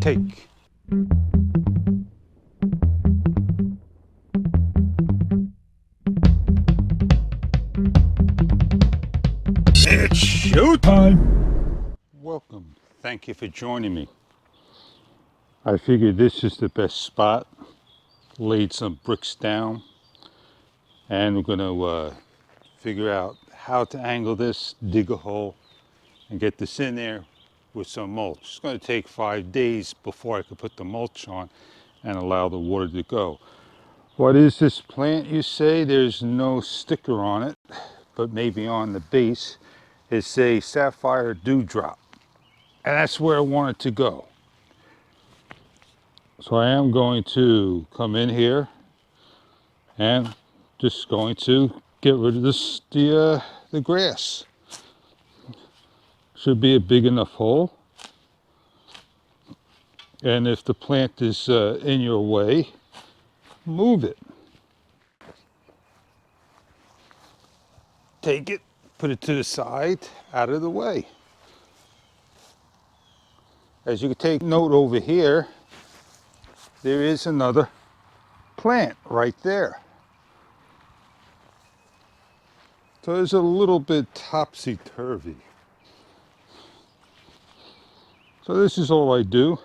take. It's showtime! Welcome. Thank you for joining me. I figured this is the best spot. Laid some bricks down, and we're going to figure out how to angle this, dig a hole, and get this in there with some mulch. It's going to take 5 days before I can put the mulch on and allow the water to go. What is this plant, you say? There's no sticker on it, but maybe on the base it's a sapphire dewdrop, and that's where I want it to go. So I am going to come in here and just going to get rid of the grass. Should be a big enough hole. And if the plant is in your way, move it. Take it, put it to the side, out of the way. As you can take note over here, there is another plant right there. So it's a little bit topsy-turvy. So this is all I do.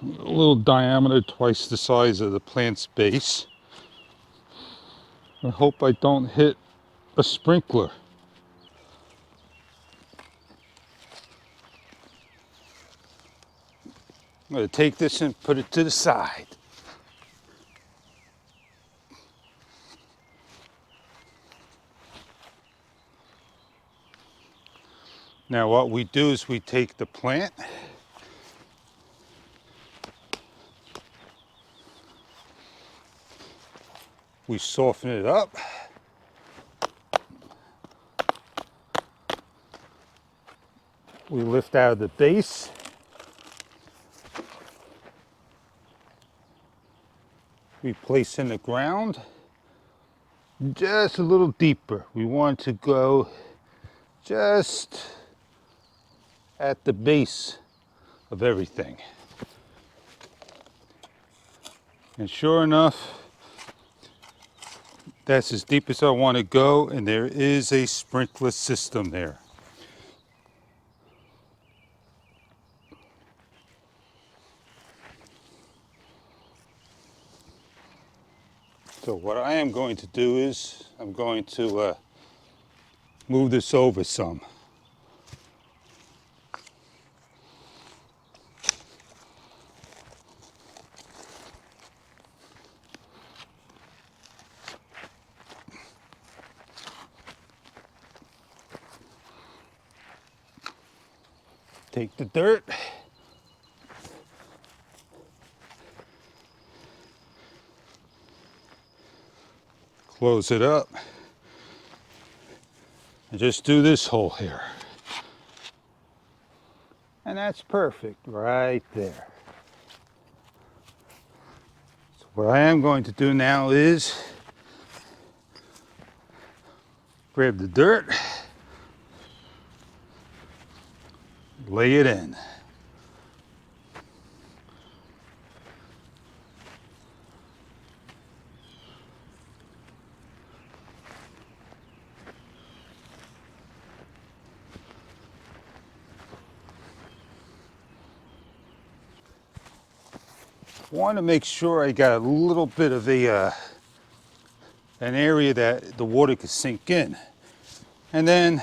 A little diameter, twice the size of the plant's base. I hope I don't hit a sprinkler. I'm going to take this and put it to the side. Now what we do is we take the plant, we soften it up, we lift out of the base, we place in the ground just a little deeper. We want to go just at the base of everything. And sure enough, that's as deep as I want to go, and there is a sprinkler system there. So what I am going to do is I'm going to move this over some. Take the dirt, close it up, and just do this hole here. And that's perfect right there. So what I am going to do now is grab the dirt, lay it in. Want to make sure I got a little bit of an area that the water could sink in, and then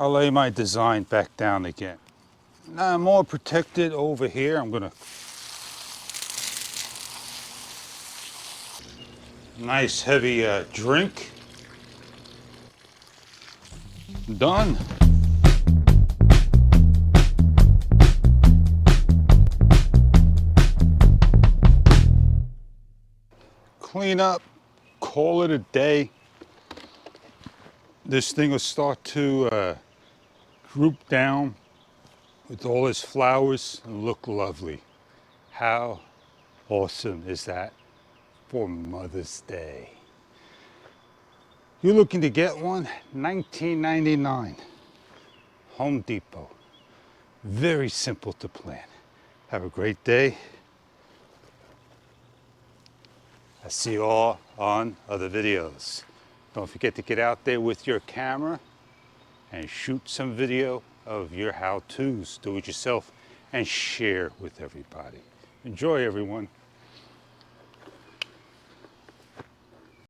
I'll lay my design back down again. Now I'm more protected over here. I'm gonna nice heavy drink. Done. Clean up, call it a day. This thing will start to droop down with all its flowers and look lovely. How awesome is that for Mother's Day? You're looking to get one? $19.99. Home Depot. Very simple to plan. Have a great day. I see you all on other videos. Don't forget to get out there with your camera and shoot some video of your how-tos, do it yourself, and share with everybody. Enjoy, everyone.